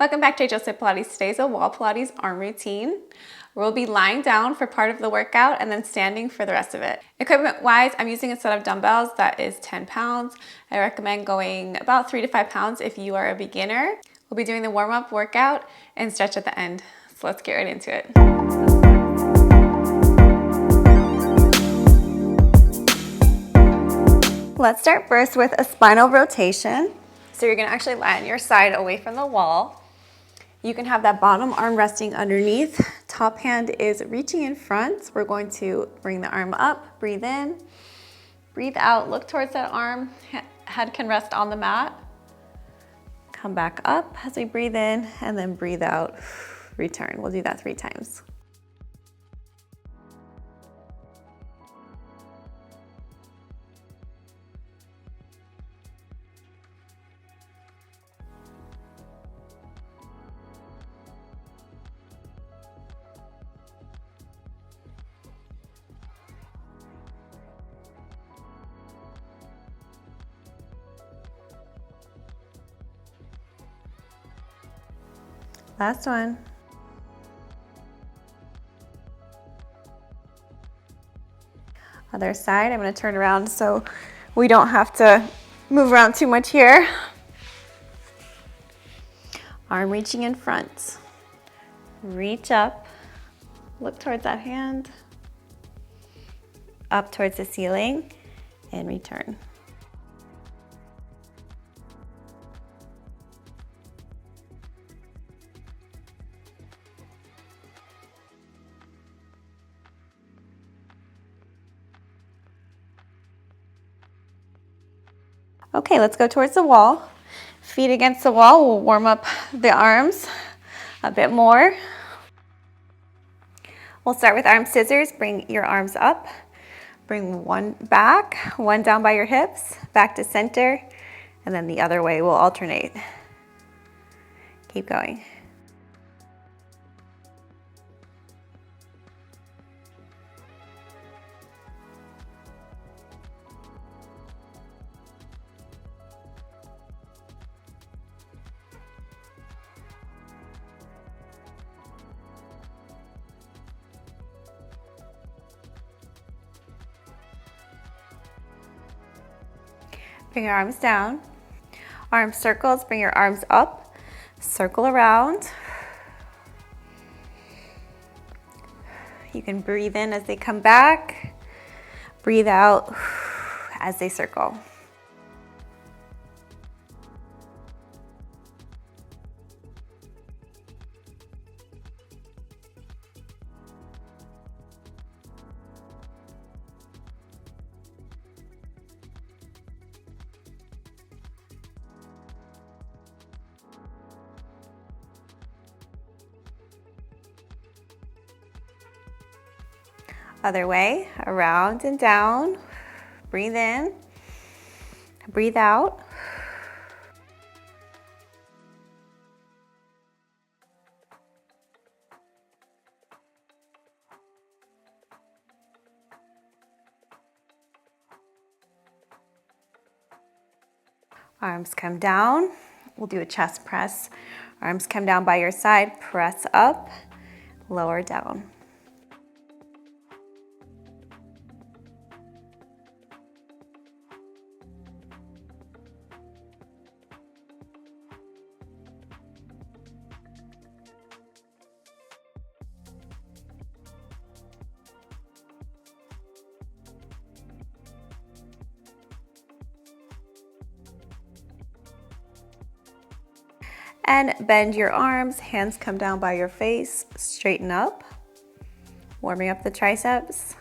Welcome back to Joseph Pilates. Today's a Wall Pilates arm routine. We'll be lying down for part of the workout and then standing for the rest of it. Equipment-wise, I'm using a set of dumbbells that is 10 pounds. I recommend going about 3 to 5 pounds if you are a beginner. We'll be doing the warm-up workout and stretch at the end. So let's get right into it. Let's start first with a spinal rotation. So you're gonna actually lie on your side away from the wall. You can have that bottom arm resting underneath. Top hand is reaching in front. We're going to bring the arm up, breathe in, breathe out, look towards that arm. Head can rest on the mat. Come back up as we breathe in and then breathe out, return. We'll do that 3 times. Last one. Other side, I'm going to turn around so we don't have to move around too much here. Arm reaching in front. Reach up, look towards that hand, up towards the ceiling, and return. Okay, let's go towards the wall. Feet against the wall. We'll warm up the arms a bit more. We'll start with arm scissors. Bring your arms up. Bring one back, one down by your hips, back to center, and then the other way. We'll alternate. Keep going. Bring your arms down. Arm circles, bring your arms up. Circle around. You can breathe in as they come back. Breathe out as they circle. Other way, around and down. Breathe in, breathe out. Arms come down. We'll do a chest press. Arms come down by your side, press up, lower down. And bend your arms, hands come down by your face, straighten up, warming up the triceps.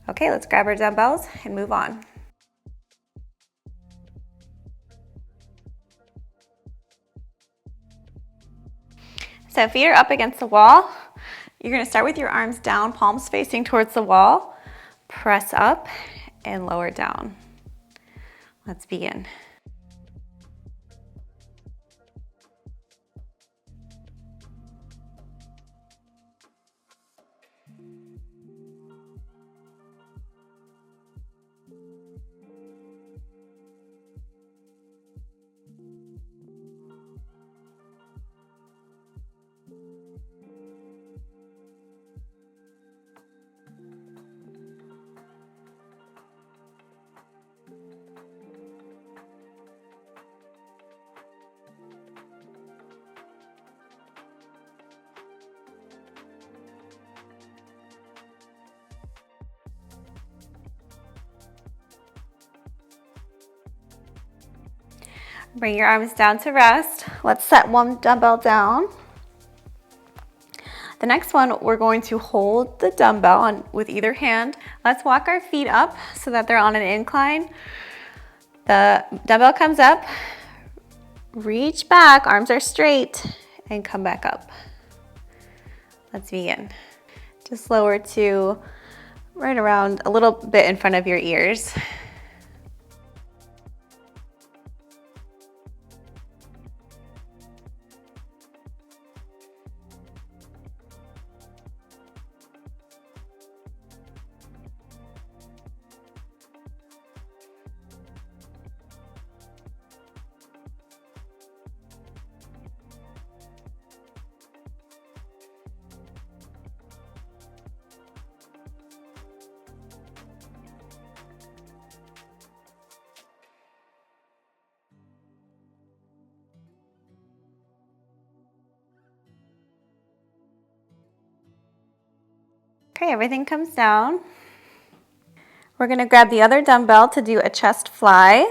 Okay, let's grab our dumbbells and move on. So feet are up against the wall. You're gonna start with your arms down, palms facing towards the wall. Press up and lower down. Let's begin. Bring your arms down to rest. Let's set one dumbbell down. The next one, we're going to hold the dumbbell with either hand. Let's walk our feet up so that they're on an incline. The dumbbell comes up, reach back, arms are straight, and come back up. Let's begin. Just lower to right around a little bit in front of your ears. Okay, everything comes down. We're gonna grab the other dumbbell to do a chest fly.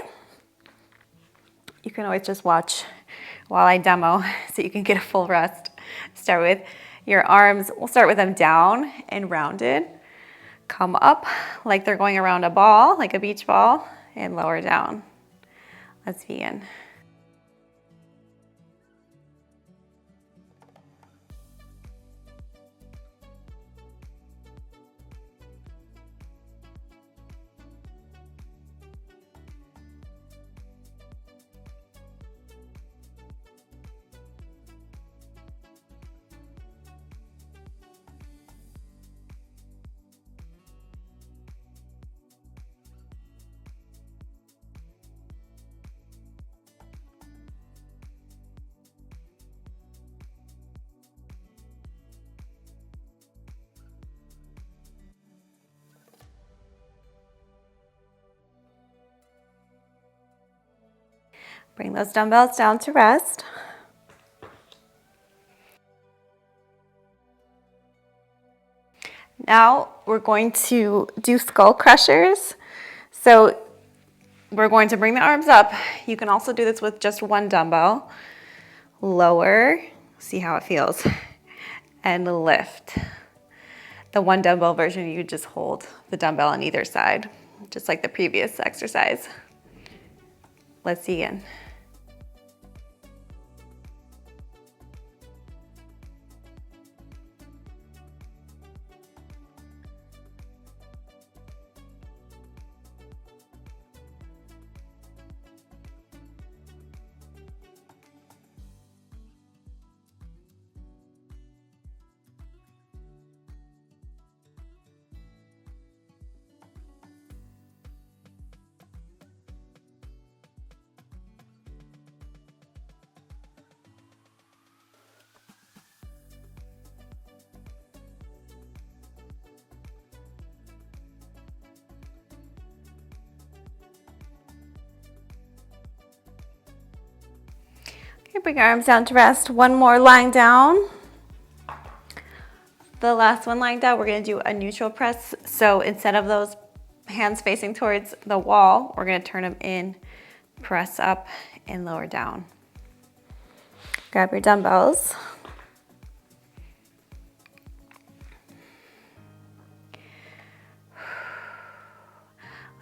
You can always just watch while I demo so you can get a full rest. Start with your arms, we'll start with them down and rounded. Come up like they're going around a ball, like a beach ball, and lower down. Let's begin. Bring those dumbbells down to rest. Now we're going to do skull crushers. So we're going to bring the arms up. You can also do this with just one dumbbell. Lower, see how it feels, and lift. The one dumbbell version, you just hold the dumbbell on either side, just like the previous exercise. Let's begin. Okay, bring our arms down to rest. One more lying down. The last one lying down, we're gonna do a neutral press. So instead of those hands facing towards the wall, we're gonna turn them in, press up and lower down. Grab your dumbbells.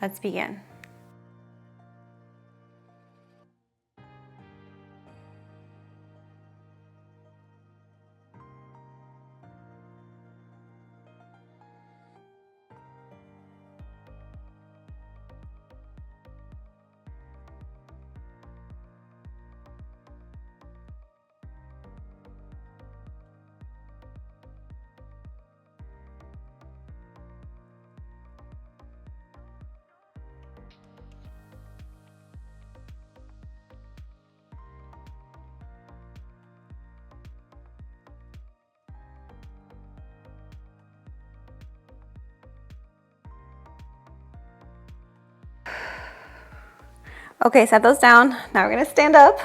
Let's begin. Okay, set those down. Now we're gonna stand up.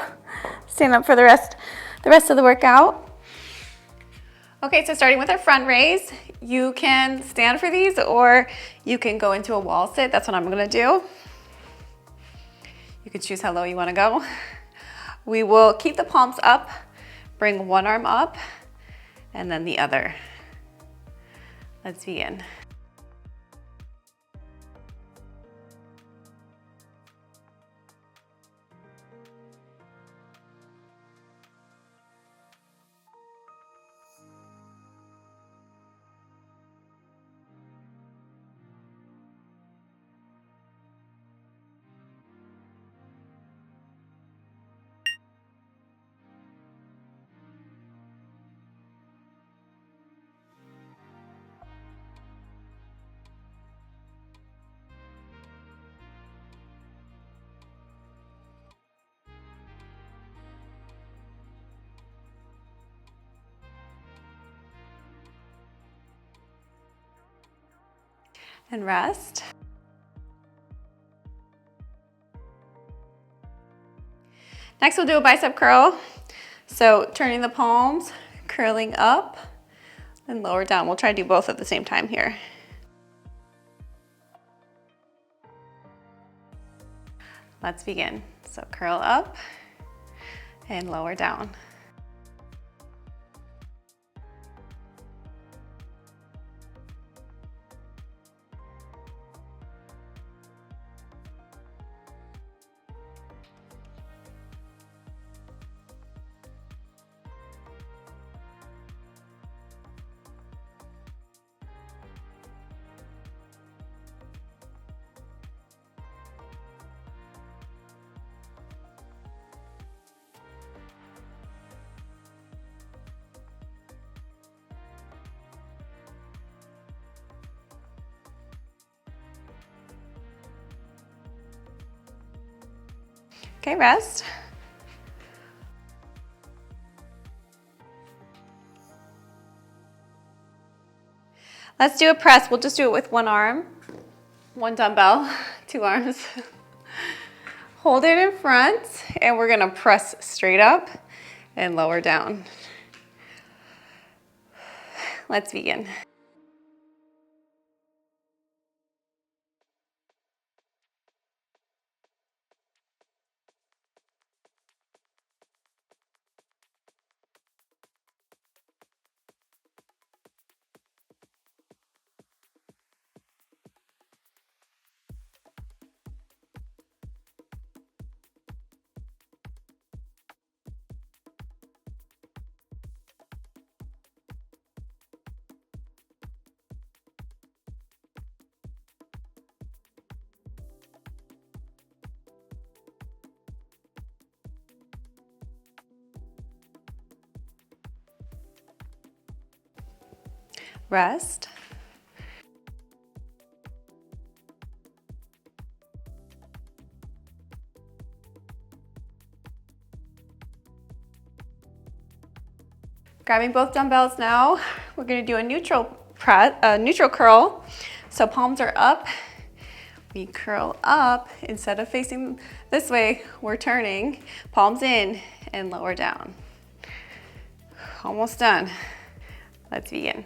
Stand up for the rest of the workout. Okay, so starting with our front raise, you can stand for these or you can go into a wall sit. That's what I'm gonna do. You can choose how low you wanna go. We will keep the palms up, bring one arm up, and then the other. Let's begin. And rest. Next, we'll do a bicep curl. So turning the palms, curling up, and lower down. We'll try to do both at the same time here. Let's begin. So curl up and lower down. Okay, rest. Let's do a press. We'll just do it with one arm, one dumbbell, 2 arms. Hold it in front, and we're gonna press straight up and lower down. Let's begin. Rest. Grabbing both dumbbells now, we're going to do a neutral curl. So palms are up. We curl up. Instead of facing this way, we're turning. Palms in and lower down. Almost done. Let's begin.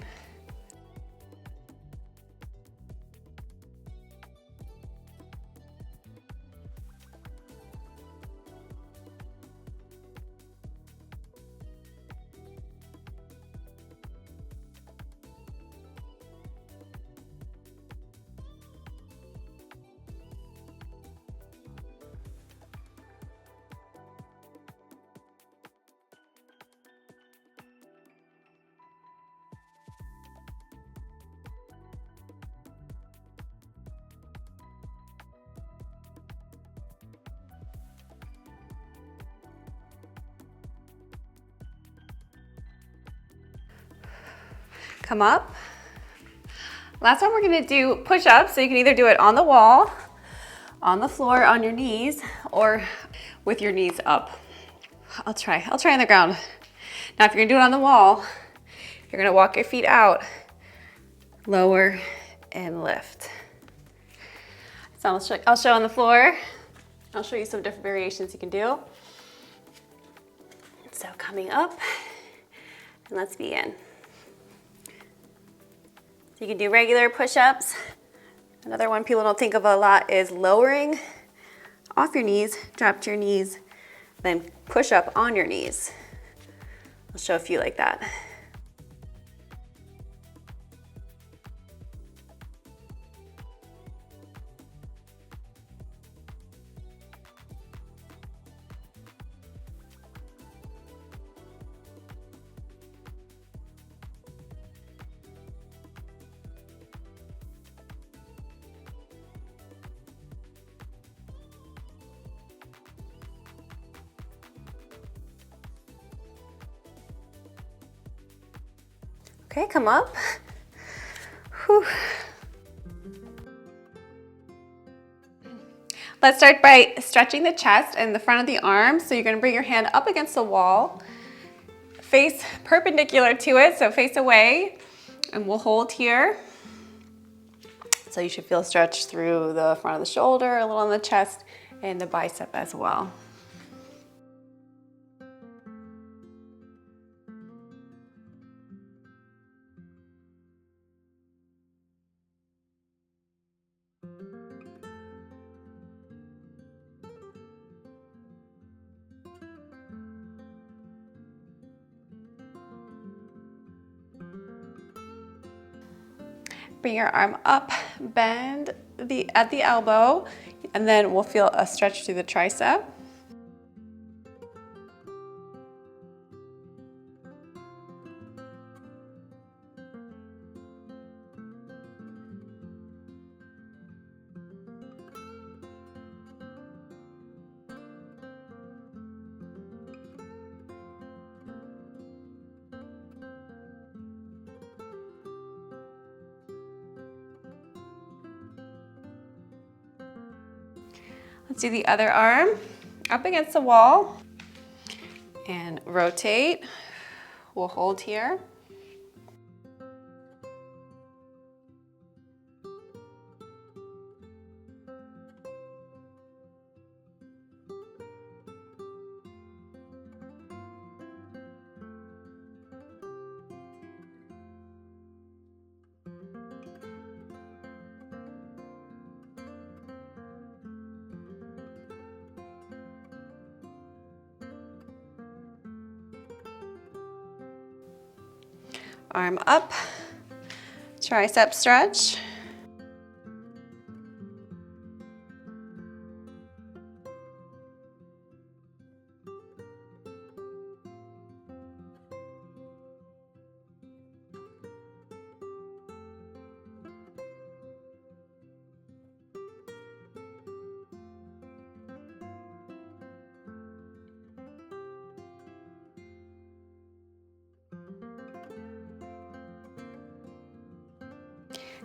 Come up. Last one, we're gonna do push-ups. So you can either do it on the wall, on the floor, on your knees, or with your knees up. I'll try on the ground. Now, if you're gonna do it on the wall, you're gonna walk your feet out, lower, and lift. So I'll show on the floor. I'll show you some different variations you can do. So coming up, and let's begin. You can do regular push-ups. Another one people don't think of a lot is lowering off your knees, drop to your knees, Then push up on your knees. I'll show a few like that. Okay, come up. Whew. Let's start by stretching the chest and the front of the arms. So you're gonna bring your hand up against the wall, face perpendicular to it, so face away, and we'll hold here. So you should feel stretch through the front of the shoulder, a little on the chest, and the bicep as well. Bring your arm up, bend at the elbow, and then we'll feel a stretch through the tricep. Let's do the other arm, up against the wall, and rotate. We'll hold here. Arm up, tricep stretch.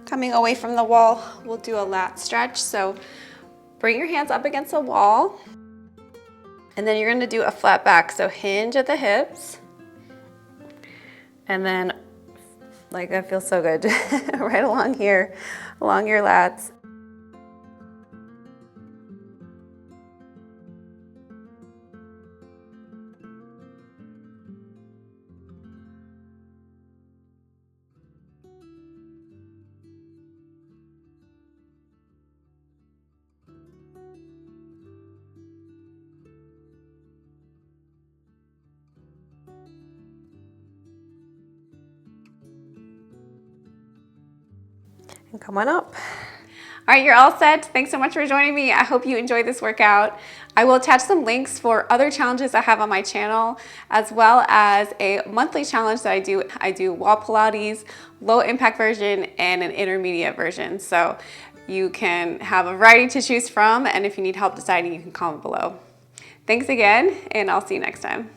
Coming away from the wall, we'll do a lat stretch. So bring your hands up against the wall, and then you're gonna do a flat back. So hinge at the hips, and then, like, that feels so good, right along here, along your lats. And come on up. All right, you're all set. Thanks so much for joining me. I hope you enjoyed this workout. I will attach some links for other challenges I have on my channel, as well as a monthly challenge that I do. I do Wall Pilates, low impact version, and an intermediate version. So you can have a variety to choose from, and if you need help deciding, you can comment below. Thanks again, and I'll see you next time.